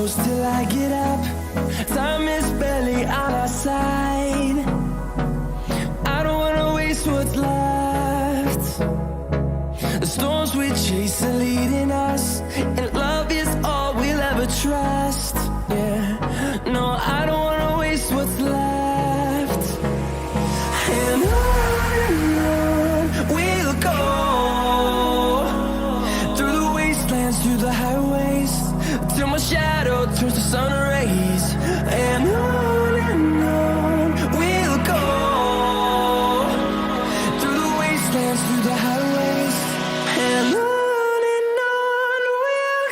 close till I get up. Time is barely on our side. I don't wanna waste what's left. The storms we chase are leading us, and love is all we'll ever trust. Yeah, no, I don't wanna waste what's left. And on we'll go, through the wastelands, through the highways, till my shadow turns to sun rays. And on we'll go, through the wastelands, through the highways, and on we'll go.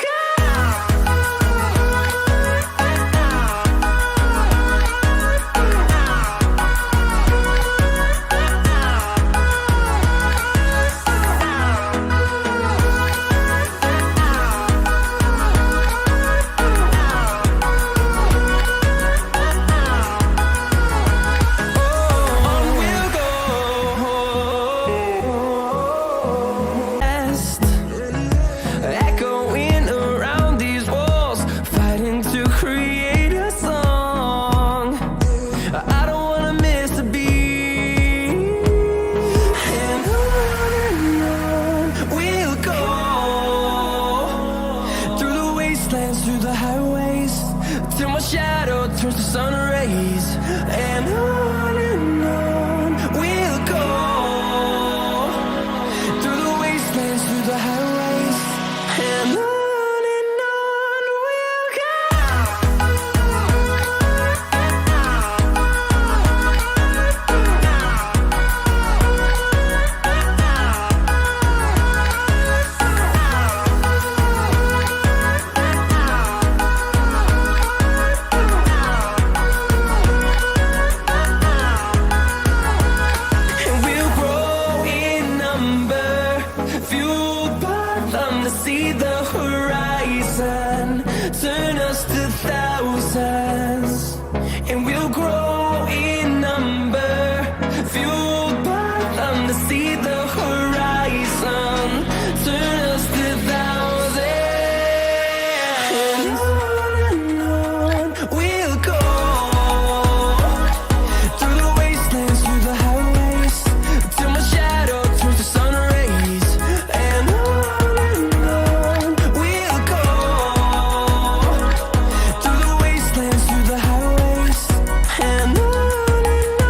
Echoing around these walls, fighting to create a song. I don't wanna miss a beat. And on we'll go, through the wastelands, through the highways, till my shadow turns to sun rays. And on we'll go, through the wastelands, through the highways, and on we'll go. And we'll grow in number, fueled by them to see the horizon, turn us to thousands. And we'll grow in number, fueled by them to see the horizon, turn us to thousands. And on we'll go, through the wastelands, through the highways, till my shadow turns to sun rays. And on we'll go, through the wastelands, through the highways, and on we'll go.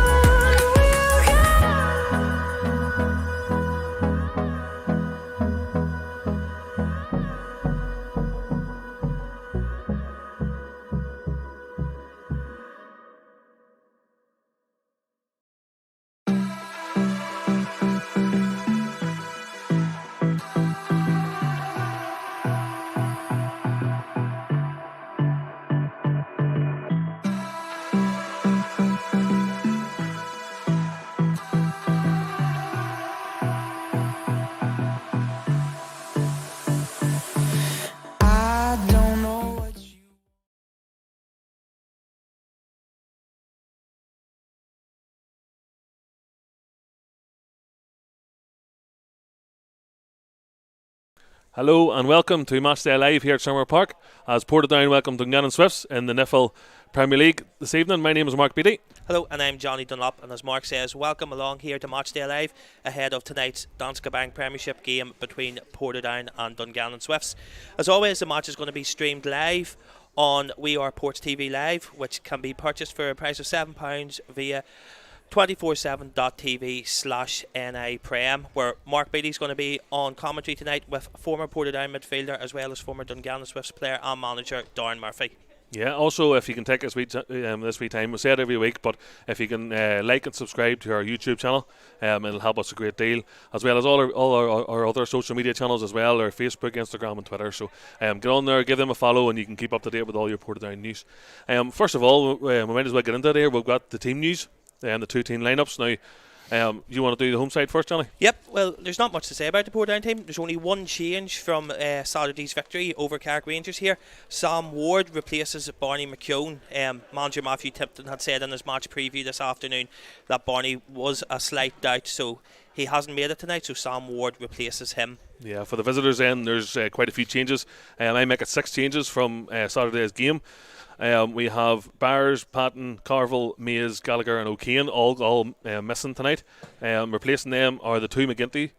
I don't know what you. Hello and welcome to Matchday Live here at Summer Park as Portadown welcome Dungannon Swifts in the Niffle Premier League this evening. My name is Mark Beattie. Hello, and I'm Johnny Dunlop, and as Mark says, welcome along here to Matchday Live ahead of tonight's Danske Bank Premiership game between Portadown and Dungannon Swifts. As always, the match is going to be streamed live on We Are Ports TV Live, which can be purchased for a price of £7 via 247.tv/NI Prem, where Mark Beattie's going to be on commentary tonight with former Portadown midfielder as well as former Dungannon Swifts player and manager Darren Murphy. Yeah, also if you can take this wee time, we say it every week, but if you can like and subscribe to our YouTube channel, it'll help us a great deal, as well as all our other social media channels as well, our Facebook, Instagram and Twitter. So get on there, give them a follow, and you can keep up to date with all your Portadown news. First of all, we might as well get into it here. We've got the team news and the two team lineups. Now, You want to do the home side first, Johnny? Yep, well, there's not much to say about the Portadown team. There's only one change from Saturday's victory over Carrick Rangers here. Sam Ward replaces Barney McKeown. Manager Matthew Tipton had said in his match preview this afternoon that Barney was a slight doubt, so he hasn't made it tonight, so Sam Ward replaces him. Yeah, for the visitors then, there's quite a few changes. I make it 6 changes from Saturday's game. We have Byers, Patton, Carville, Mays, Gallagher and O'Kane all missing tonight. Replacing them are the 2 McGinty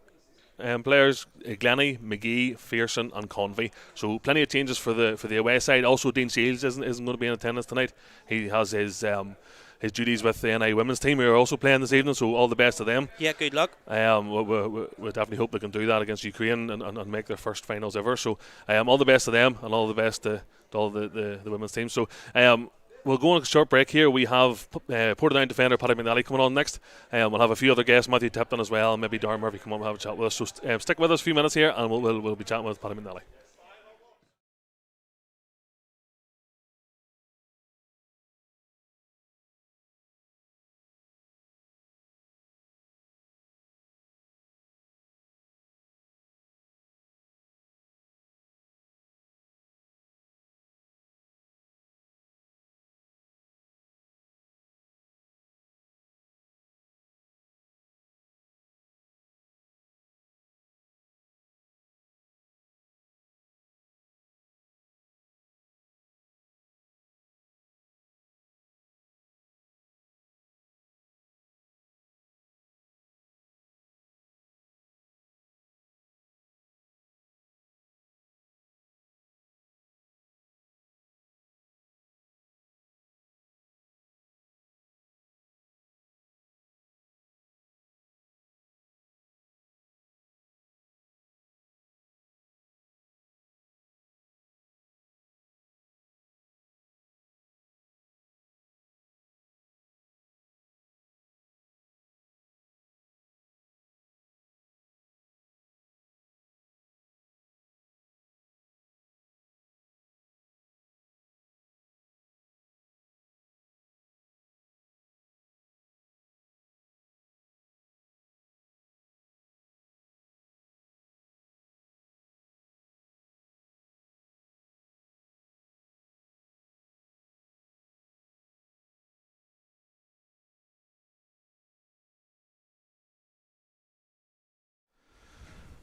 players, Glennie, McGee, Fearson and Convey. So plenty of changes for the away side. Also Dean Shields isn't going to be in attendance tonight. He has his duties with the NI women's team, who are also playing this evening, so all the best to them. Yeah, good luck. We definitely hope they can do that against Ukraine and make their first finals ever. So all the best to them, and all the best to all the women's team. So we'll go on a short break here. We have Portadown defender Paddy McNally coming on next. We'll have a few other guests, Matthew Tipton as well, and maybe Darren Murphy come on and have a chat with us. So stick with us a few minutes here, and we'll be chatting with Paddy McNally.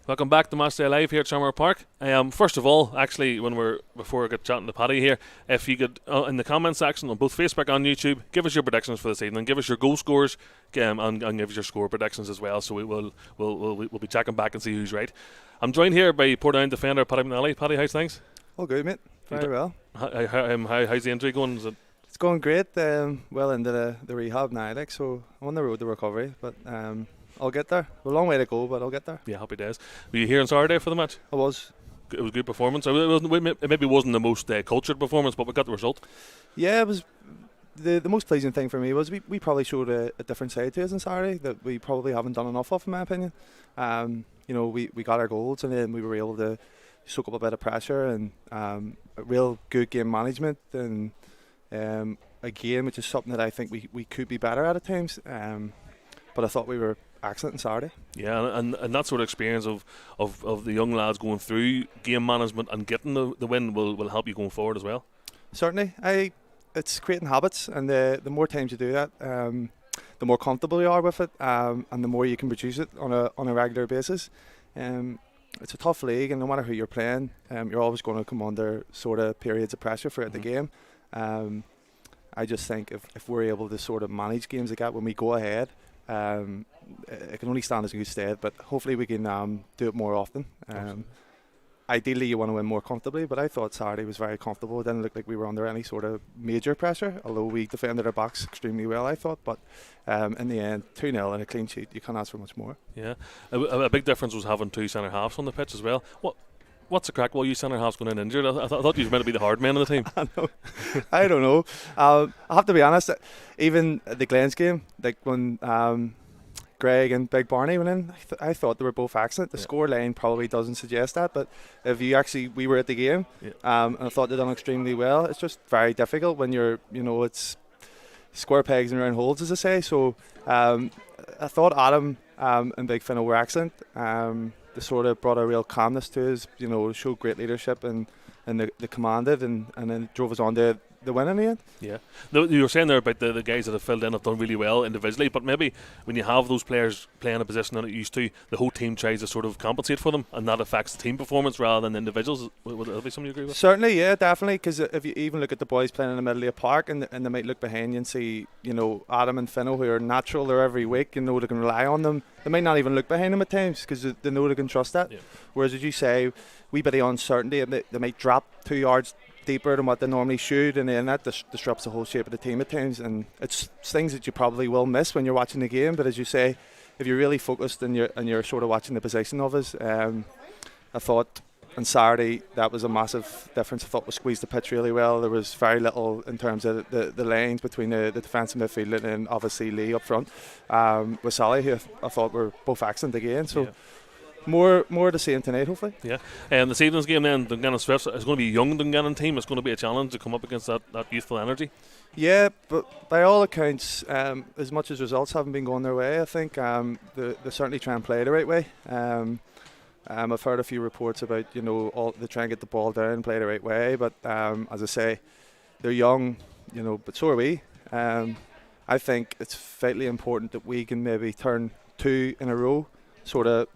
Welcome back to Matchday Live here at Shamrock Park. First of all, actually, before I get chatting to Paddy here, if you could, in the comment section on both Facebook and YouTube, give us your predictions for this evening. Give us your goal scores and give us your score predictions as well. So we'll be checking back and see who's right. I'm joined here by Portadown defender Paddy McNally. Paddy, how's things? All good, mate. Very well. How's the injury going? It's going great. Well into the rehab now, so I'm on the road to recovery, but I'll get there. A long way to go, but I'll get there. Yeah, happy days. Were you here on Saturday for the match? I was. It was a good performance. It maybe wasn't the most cultured performance, but we got the result. Yeah, it was. The most pleasing thing for me was we probably showed a different side to us on Saturday that we probably haven't done enough of, in my opinion. We got our goals, and then we were able to soak up a bit of pressure and a real good game management and a game which is something that I think we could be better at times. But I thought we were excellent on Saturday. Yeah, and that sort of experience of the young lads going through game management and getting the win will help you going forward as well. Certainly. It's creating habits, and the more times you do that, the more comfortable you are with it, and the more you can produce it on a regular basis. It's a tough league, and no matter who you're playing, you're always going to come under sort of periods of pressure throughout the game. I just think if we're able to sort of manage games like that when we go ahead, it can only stand as a good stead, but hopefully we can do it more often. Ideally you want to win more comfortably, but I thought Saturday was very comfortable. It didn't look like we were under any sort of major pressure, although we defended our backs extremely well, I thought. But in the end, 2-0 and a clean sheet, you can't ask for much more. Yeah, a big difference was having two centre halves on the pitch as well. What's the crack? Well, you centre halves going in injured. I thought you were meant to be the hard man of the team. I don't know. I have to be honest. Even at the Glens game, like when Greg and Big Barney went in, I thought they were both excellent. The score line probably doesn't suggest that, but if you we were at the game, and I thought they done extremely well. It's just very difficult when you're, square pegs and round holes, as I say. So I thought Adam and Big Finno were excellent. They sort of brought a real calmness to us, showed great leadership and they commanded and then drove us on to the win in the end. Yeah. You were saying there about the guys that have filled in have done really well individually, but maybe when you have those players playing a position that it used to, the whole team tries to sort of compensate for them, and that affects the team performance rather than the individuals. Would that be something you agree with? Certainly, yeah, definitely, because if you even look at the boys playing in the middle of the park and they might look behind you and see, Adam and Finno, who are natural there every week, they can rely on them. They might not even look behind them at times because they know they can trust that. Yeah. Whereas, as you say, we bit of uncertainty, they might drop 2 yards deeper than what they normally should, and then that disrupts the whole shape of the team at times, and it's things that you probably will miss when you're watching the game. But as you say, if you're really focused and you're sort of watching the possession of us, I thought on Saturday that was a massive difference. I thought we squeezed the pitch really well. There was very little in terms of the lanes between the defensive midfield and obviously Lee up front with Sally, who I thought were both excellent again. So. Yeah. More to see tonight, hopefully. Yeah. This evening's game then, Dungannon Swifts, is going to be a young Dungannon team. It's going to be a challenge to come up against that youthful energy. Yeah, but by all accounts, as much as results haven't been going their way, I think they certainly try and play the right way. I've heard a few reports about they try and get the ball down and play the right way, but as I say, they're young, but so are we. I think it's vitally important that we can maybe turn 2 in a row, sort of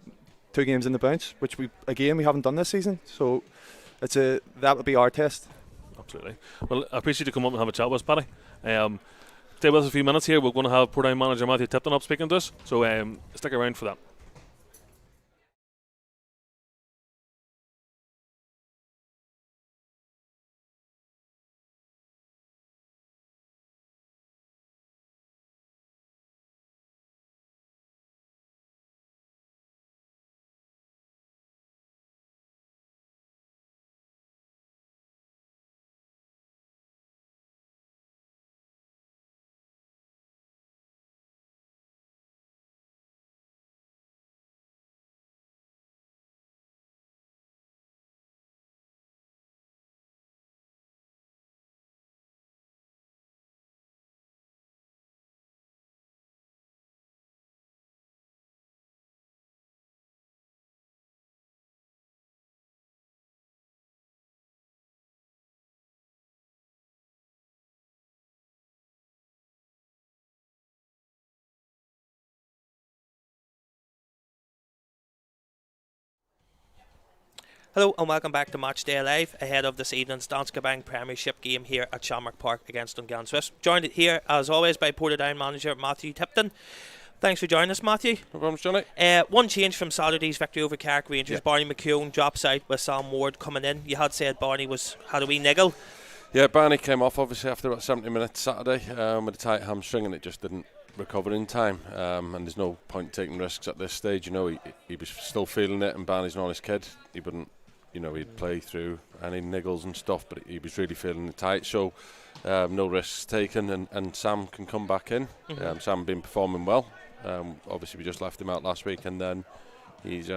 2 games in the bounce, which we haven't done this season. So that would be our test. Absolutely. Well, I appreciate you come up and have a chat with us, Paddy. Stay with us a few minutes here. We're going to have Portadown manager Matthew Tipton up speaking to us, so stick around for that. Hello and welcome back to Matchday Live ahead of this evening's Danske Bank Premiership game here at Shamrock Park against Dungannon Swifts. Joined here as always by Portadown manager Matthew Tipton. Thanks for joining us, Matthew. No problem, Johnny. One change from Saturday's victory over Carrick Rangers. Yeah. Barney McKeown drops out with Sam Ward coming in. You had said Barney had a wee niggle. Yeah, Barney came off obviously after about 70 minutes Saturday with a tight hamstring, and it just didn't recover in time. And there's no point taking risks at this stage. He was still feeling it, and Barney's an honest kid. He wouldn't, he'd play through any niggles and stuff, but he was really feeling it tight. So no risks taken, and Sam can come back in. Mm-hmm. Sam been performing well. Obviously we just left him out last week, and then he's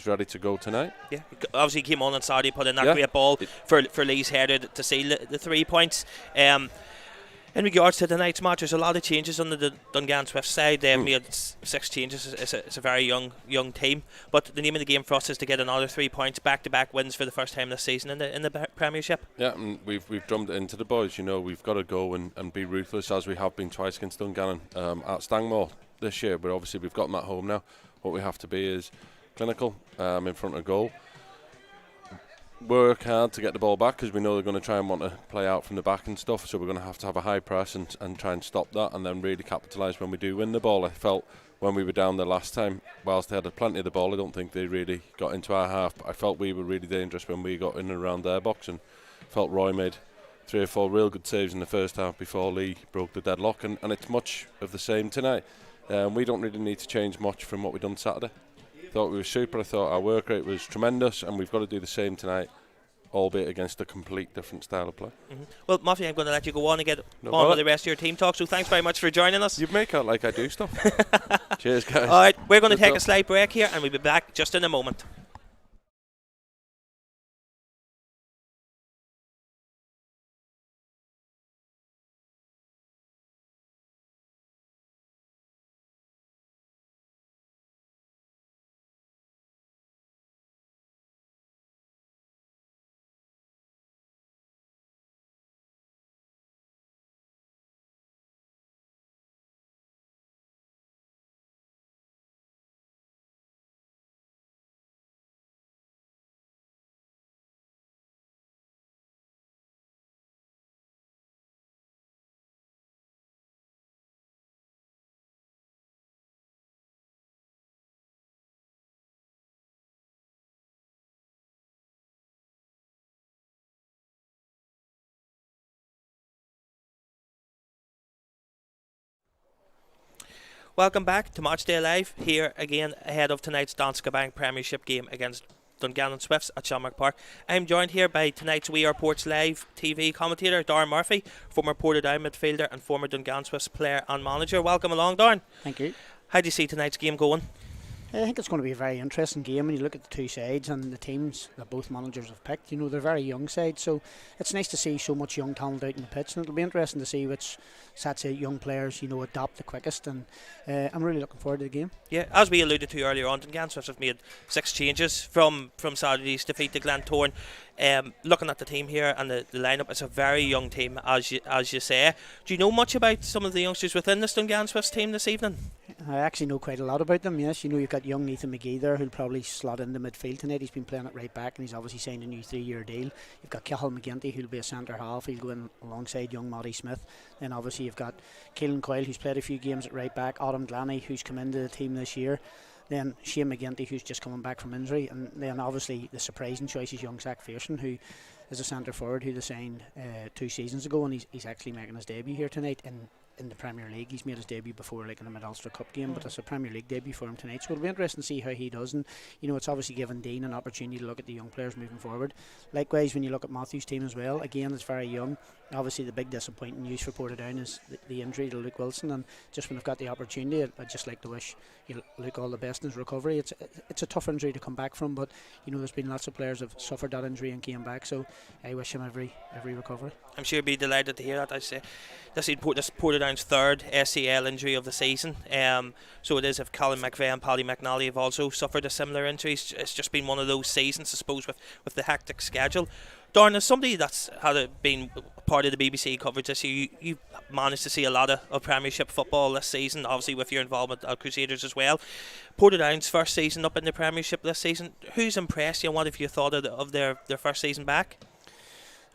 ready to go tonight. Yeah, obviously he came on Saturday, put in that great ball for Lee's header to seal the 3 points. In regards to tonight's match, there's a lot of changes on the Dungannon Swift side. They've made 6 changes. It's a very young team, but the name of the game for us is to get another 3 points, back-to-back wins for the first time this season in the Premiership. Yeah, and we've drummed it into the boys. We've got to go and be ruthless, as we have been twice against Dungannon at Stanmore this year. But obviously we've gotten that home now. What we have to be is clinical in front of goal. Work hard to get the ball back, because we know they're going to try and want to play out from the back and stuff, so we're going to have a high press and try and stop that, and then really capitalise when we do win the ball. I felt when we were down there last time, whilst they had plenty of the ball, I don't think they really got into our half, but I felt we were really dangerous when we got in and around their box, and felt Roy made 3 or 4 real good saves in the first half before Lee broke the deadlock, and it's much of the same tonight. We don't really need to change much from what we done Saturday. Thought we were super. I thought our work rate was tremendous, and we've got to do the same tonight, albeit against a complete different style of play. Mm-hmm. Well, Matthew, I'm going to let you go on and get on with the rest of your team talk, so thanks very much for joining us. You make out like I do stuff. Cheers, guys. Alright, we're going to take a slight break here, and we'll be back just in a moment. Welcome back to Matchday Live, here again ahead of tonight's Danske Bank Premiership game against Dungannon Swifts at Shamrock Park. I'm joined here by tonight's We Are Ports Live TV commentator, Darren Murphy, former Portadown midfielder and former Dungannon Swifts player and manager. Welcome along, Darren. Thank you. How do you see tonight's game going? I think it's going to be a very interesting game when you look at the two sides and the teams that both managers have picked. You know, they're very young sides, so it's nice to see so much young talent out in the pitch, and it'll be interesting to see which sets of young players, you know, adapt the quickest, and I'm really looking forward to the game. Yeah, as we alluded to earlier on, Dungannon Swifts have made 6 changes from Saturday's defeat to Glentoran. Looking at the team here and the lineup, it's a very young team, as you say. Do you know much about some of the youngsters within this Dungannon Swifts team this evening? I actually know quite a lot about them, yes. You know, you've got young Ethan McGee there who'll probably slot into midfield tonight. He's been playing at right back and he's obviously signed a new 3-year deal. You've got Cahill McGinty who'll be a centre half. He'll go in alongside young Matty Smith. Then obviously you've got Keelan Coyle who's played a few games at right back. Adam Glanny who's come into the team this year. Then Shane McGinty who's just coming back from injury. And then obviously the surprising choice is young Zach Fearson, who is a centre forward who they signed 2 seasons ago, and he's actually making his debut here tonight in the Premier League. He's made his debut before, like in a Mid-Ulster Cup game, but it's a Premier League debut for him tonight, so it'll be interesting to see how he does. And you know, it's obviously given Dean an opportunity to look at the young players moving forward. Likewise, when you look at Matthew's team as well, again, it's very young. Obviously the big disappointing news for Portadown is the injury to Luke Wilson, and just when I've got the opportunity, I'd just like to wish Luke all the best in his recovery. It's a tough injury to come back from, but you know, there's been lots of players who have suffered that injury and came back, so I wish him every recovery. I'm sure he'd be delighted to hear that. I say this is Portadown's 3rd SCL injury of the season, so it is if Colin McVeigh and Paddy McNally have also suffered a similar injury. It's just been one of those seasons, I suppose, with the hectic schedule. Darren, as somebody that's been part of the BBC coverage this year, you managed to see a lot of Premiership football this season, obviously with your involvement at Crusaders as well. Portadown's first season up in the Premiership this season, who's impressed you and what have you thought of their first season back?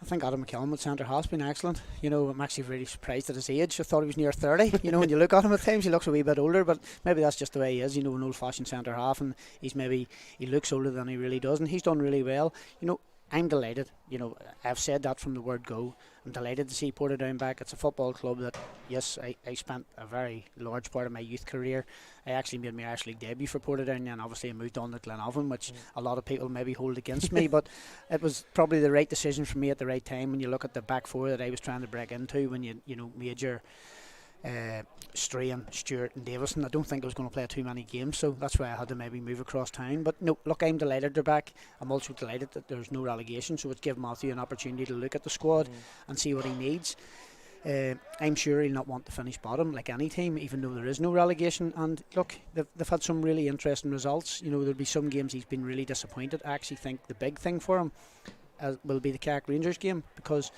I think Adam McKellen at centre has been excellent. You know, I'm actually really surprised at his age. I thought he was near 30. You know, when you look at him at times, he looks a wee bit older, but maybe that's just the way he is. You know, an old-fashioned centre half, and he looks older than he really does, and he's done really well. You know, I'm delighted. You know, I've said that from the word go. I'm delighted to see Portadown back. It's a football club that, yes, I spent a very large part of my youth career. I actually made my Irish League debut for Portadown, and obviously I moved on to Glenavon, which a lot of people maybe hold against me, but it was probably the right decision for me at the right time when you look at the back four that I was trying to break into when you know, Major, Strahan, Stewart and Davison. I don't think I was going to play too many games, so that's why I had to maybe move across town. But no, look, I'm delighted they're back. I'm also delighted that there's no relegation, so it's given Matthew an opportunity to look at the squad and see what he needs. I'm sure he'll not want to finish bottom like any team, even though there is no relegation. And look, they've had some really interesting results. You know, there'll be some games he's been really disappointed. I actually think the big thing for him will be the Carrick Rangers game, because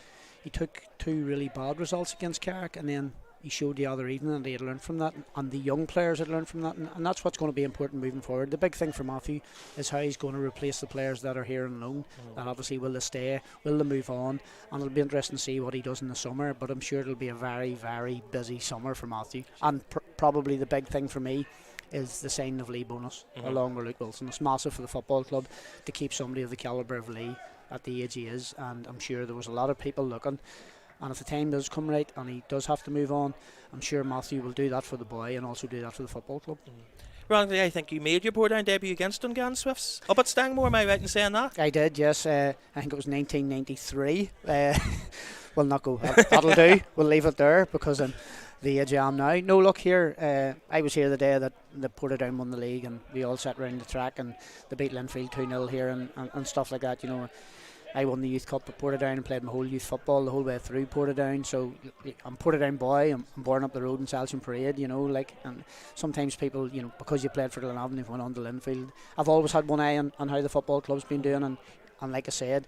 he took 2 really bad results against Carrick, and then he showed the other evening and they had learned from that, and the young players had learned from that, and that's what's going to be important moving forward. The big thing for Matthew is how he's going to replace the players that are here on loan. And obviously, will they stay, will they move on, and it'll be interesting to see what he does in the summer, but I'm sure it'll be a very, very busy summer for Matthew. And probably the big thing for me is the signing of Lee Bonus along with Luke Wilson. It's massive for the football club to keep somebody of the calibre of Lee at the age he is, and I'm sure there was a lot of people looking. And if the time does come right and he does have to move on, I'm sure Matthew will do that for the boy and also do that for the football club. Ronald, I think you made your Portadown debut against Dungannon Swifts up at Stangmore, am I right in saying that? I did, yes. I think it was 1993. We'll not go, that'll do. We'll leave it there because I'm the age I am now. No, look here, I was here the day that the Portadown won the league, and we all sat round the track and they beat Linfield 2-0 here and stuff like that, you know. I won the youth cup at Portadown and played my whole youth football the whole way through Portadown, so I'm a Portadown boy. I'm born up the road in Salsion Parade, you know, like, and sometimes people, you know, because you played for Glenavon, they've went on to Linfield. I've always had one eye on how the football club's been doing, and like I said,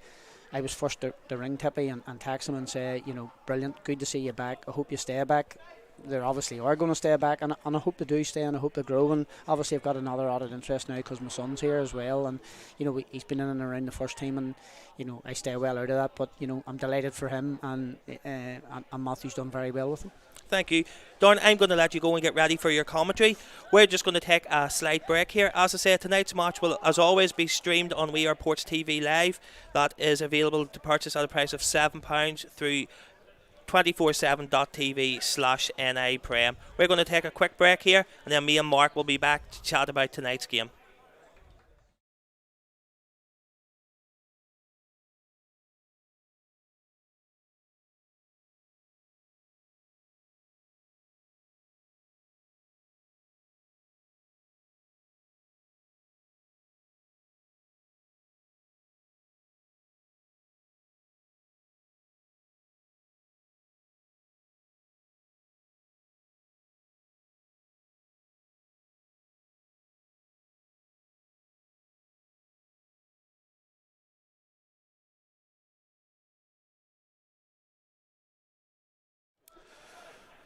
I was first to ring Tippy and text him and say, you know, brilliant, good to see you back, I hope you stay back. They obviously are going to stay back, and I hope they do stay, and I hope they grow. And obviously I've got another added interest now because my son's here as well, and you know, he's been in and around the first team, and you know, I stay well out of that, but you know, I'm delighted for him, and Matthew's done very well with him. Thank you. Don, I'm going to let you go and get ready for your commentary. We're just going to take a slight break here. As I said, tonight's match will, as always, be streamed on We Are Ports TV Live. That is available to purchase at a price of £7 through 247.tv/NI Prem. We're going to take a quick break here, and then me and Mark will be back to chat about tonight's game.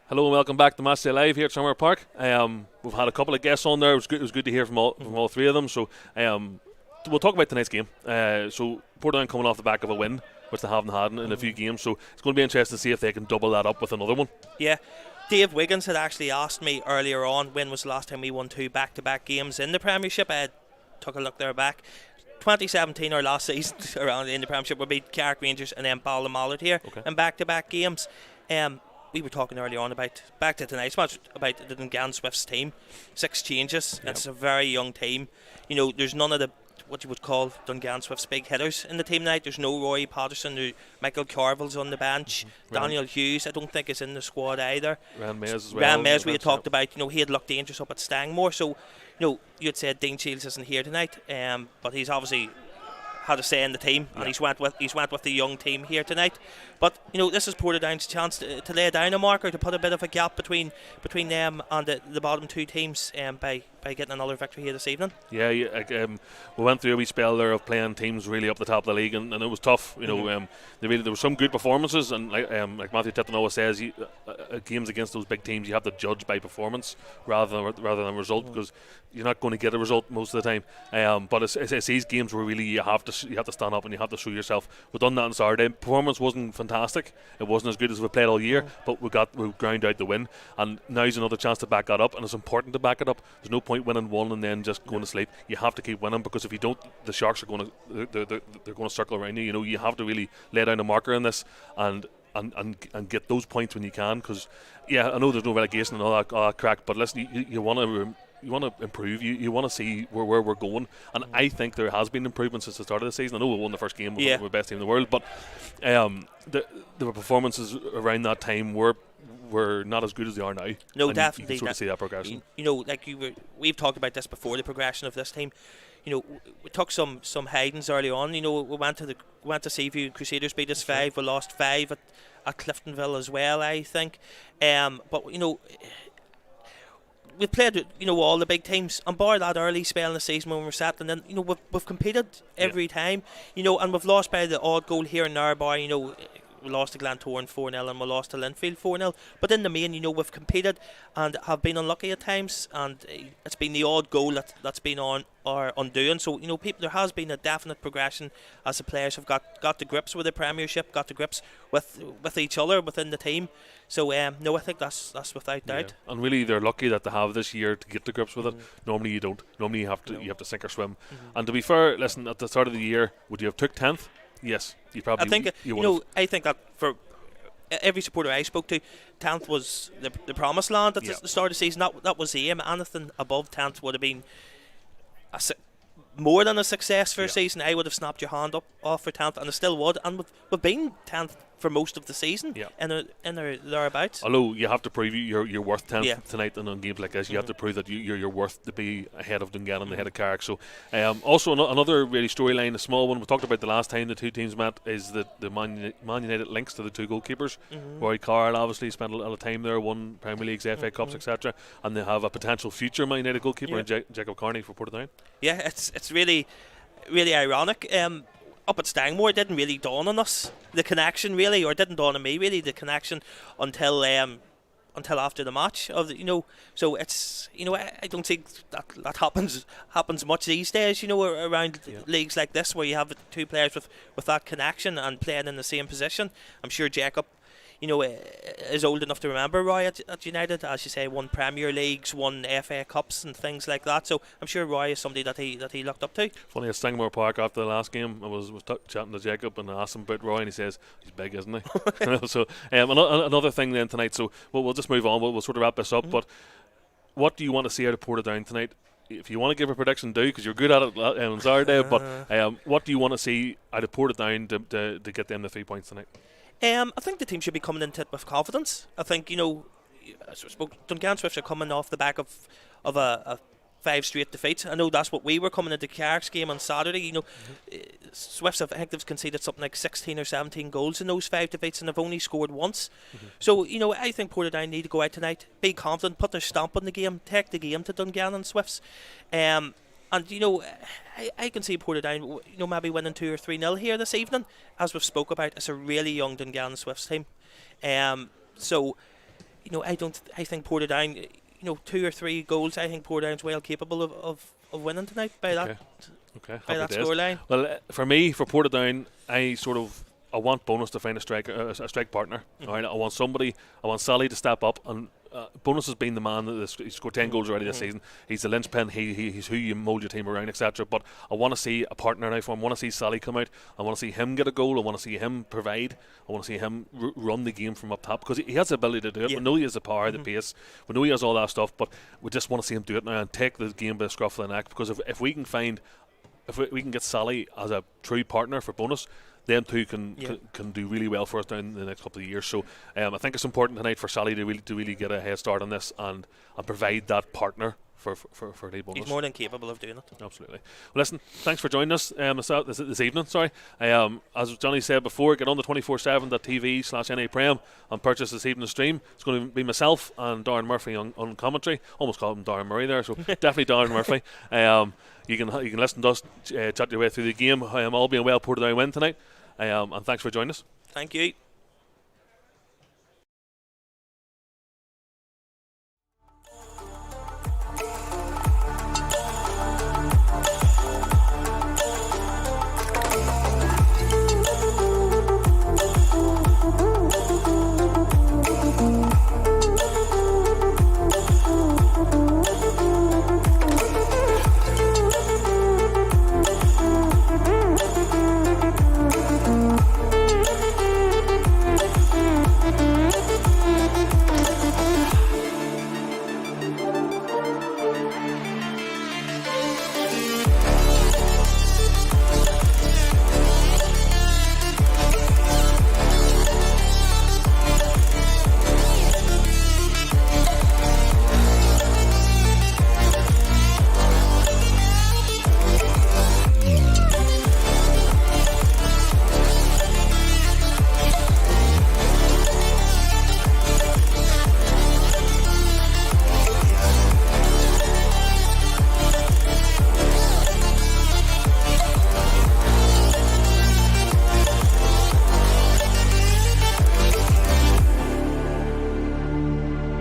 Hello and welcome back to Matchday Live here at Summer Park. We've had a couple of guests on there. It was good to hear from all three of them. So we'll talk about tonight's game. So Portadown coming off the back of a win, which they haven't had in a few games. So it's going to be interesting to see if they can double that up with another one. Yeah. Dave Wiggins had actually asked me earlier on when was the last time we won 2 back-to-back games in the Premiership. I took a look there back. 2017, our last season around in the Premiership, we beat Carrick Rangers and then Ballymallard here in back-to-back games. We were talking earlier on about, back to tonight's match, about the Dungannon Swifts team. 6 changes. Yep. It's a very young team. You know, there's none of the, what you would call Dungannon Swifts big hitters in the team tonight. There's no Roy Patterson. Michael Carville's on the bench. Daniel Hughes, I don't think, is in the squad either. Rand Mays as well. Rand Mays, we had talked about, you know, he had looked dangerous up at Stangmore. So, you know, you'd said Dean Shields isn't here tonight, but he's obviously had a say in the team, and he's went with the young team here tonight. But you know, this is Portadown's chance to lay down a marker, to put a bit of a gap between them and the bottom 2 teams by getting another victory here this evening. Yeah, we went through a wee spell there of playing teams really up the top of the league, and it was tough. You know, there were some good performances, and like Matthew Tipton always says, games against those big teams you have to judge by performance rather than result, because you're not going to get a result most of the time. But it's these games where really you have to stand up and you have to show yourself. We've done that on Saturday. Performance wasn't fantastic. It wasn't as good as we played all year, but we ground out the win, and now's another chance to back that up, and it's important to back it up. There's no point winning one and then just going to sleep. You have to keep winning, because if you don't, the Sharks are going to they're going to circle around you. You know, you have to really lay down a marker in this and get those points when you can, because I know there's no relegation and all that crack, but listen, you want to improve. You want to see where we're going, and I think there has been improvement since the start of the season. I know we won the first game, we're the best team in the world, but the performances around that time were not as good as they are now. No, and definitely. You can sort of see that progression. You know, like we've talked about this before, the progression of this team. You know, we took some hidings early on. You know, we went to Seaview. Crusaders beat us 5. We lost 5 at Cliftonville as well, I think. But you know, we played, you know, all the big teams, and bar that early spell in the season when we were set, and then, you know, we've competed every time, you know, and we've lost by the odd goal here and there, bar, you know, we lost to Glentoran 4-0 and we lost to Linfield 4-0, but in the main, you know, we've competed and have been unlucky at times, and it's been the odd goal that's been on our undoing. So, you know, there has been a definite progression as the players have got to grips with the Premiership, got to grips with each other within the team. So no, I think that's without doubt. And really, they're lucky that they have this year to get to grips with it. Normally, you don't. Normally, you have to sink or swim. And to be fair, listen, at the start of the year, would you have took 10th? Yes, you probably. I think I think that for every supporter I spoke to, 10th was the promised land at the start of the season. That was the aim. Anything above 10th would have been more than a success for a season. I would have snapped your hand off for 10th, and I still would. And we've been 10th for most of the season, in or thereabouts. Although you have to prove you're worth 10th tonight, and on games like this, you have to prove that you're worth to be ahead of Dungannon, ahead of Carrick. So, also another really storyline, a small one we talked about the last time the two teams met, is the Man United links to the 2 goalkeepers. Roy Carroll obviously spent a lot of time there, won Premier Leagues, FA Cups, etc., and they have a potential future Man United goalkeeper in Jacob Carney for Portadown. Yeah, it's really, really ironic. Up at Stangmore, it didn't really dawn on us, the connection, really, or it didn't dawn on me, really, the connection until after the match. So it's, you know, I don't think that happens much these days, you know, around leagues like this, where you have 2 players with that connection and playing in the same position. I'm sure Jacob, is old enough to remember Roy at United. As you say, won Premier Leagues, won FA Cups and things like that. So I'm sure Roy is somebody that he looked up to. Funny, at Stingmore Park after the last game, I was chatting to Jacob and I asked him about Roy, and he says he's big, isn't he? So another thing then tonight. So we'll just move on. We'll sort of wrap this up. But what do you want to see out of Portadown tonight? If you want to give a prediction, do, because you're good at it on Saturday. But what do you want to see out of Portadown to get them the 3 points tonight? I think the team should be coming into it with confidence. I think, as we spoke, Dungannon Swifts are coming off the back of a 5 straight defeats. I know that's what we were coming into Carrick's game on Saturday. Swifts, I think they've conceded something like 16 or 17 goals in those 5 defeats and they've only scored once. So, I think Portadown need to go out tonight, be confident, put their stamp on the game, take the game to Dungannon Swifts. And, I can see Portadown, maybe winning 2 or 3-0 here this evening. As we've spoke about, it's a really young Dungannon Swifts team. So, I think Portadown, 2 or 3 goals, I think Portadown's well capable of winning tonight by that scoreline. Well, for me, for Portadown, I want Bonus to find a strike partner. All right, I want Sally to step up, and Bonus has been the man that he's scored 10 goals already this season. He's the linchpin. He's who you mould your team around, etc. But I want to see a partner now for him. I want to see Sally come out. I want to see him get a goal. I want to see him provide. I want to see him run the game from up top, because he has the ability to do it. We know he has the power, the pace. We know he has all that stuff, but we just want to see him do it now and take the game by the scruff of the neck. Because if we can find, if we can get Sally as a true partner for Bonus, them two can do really well for us down the next couple of years. So I think it's important tonight for Sally to really get a head start on this and provide that partner for Lee Bonus. He's more than capable of doing it. Absolutely. Well, listen, thanks for joining us this evening. As Johnny said before, get on the 247.tv/NAPrem and purchase this evening's stream. It's going to be myself and Darren Murphy on commentary. Almost called him Darren Murray there, so definitely Darren Murphy. You can listen to us chat your way through the game. All being well, Portadown win tonight. And thanks for joining us. Thank you.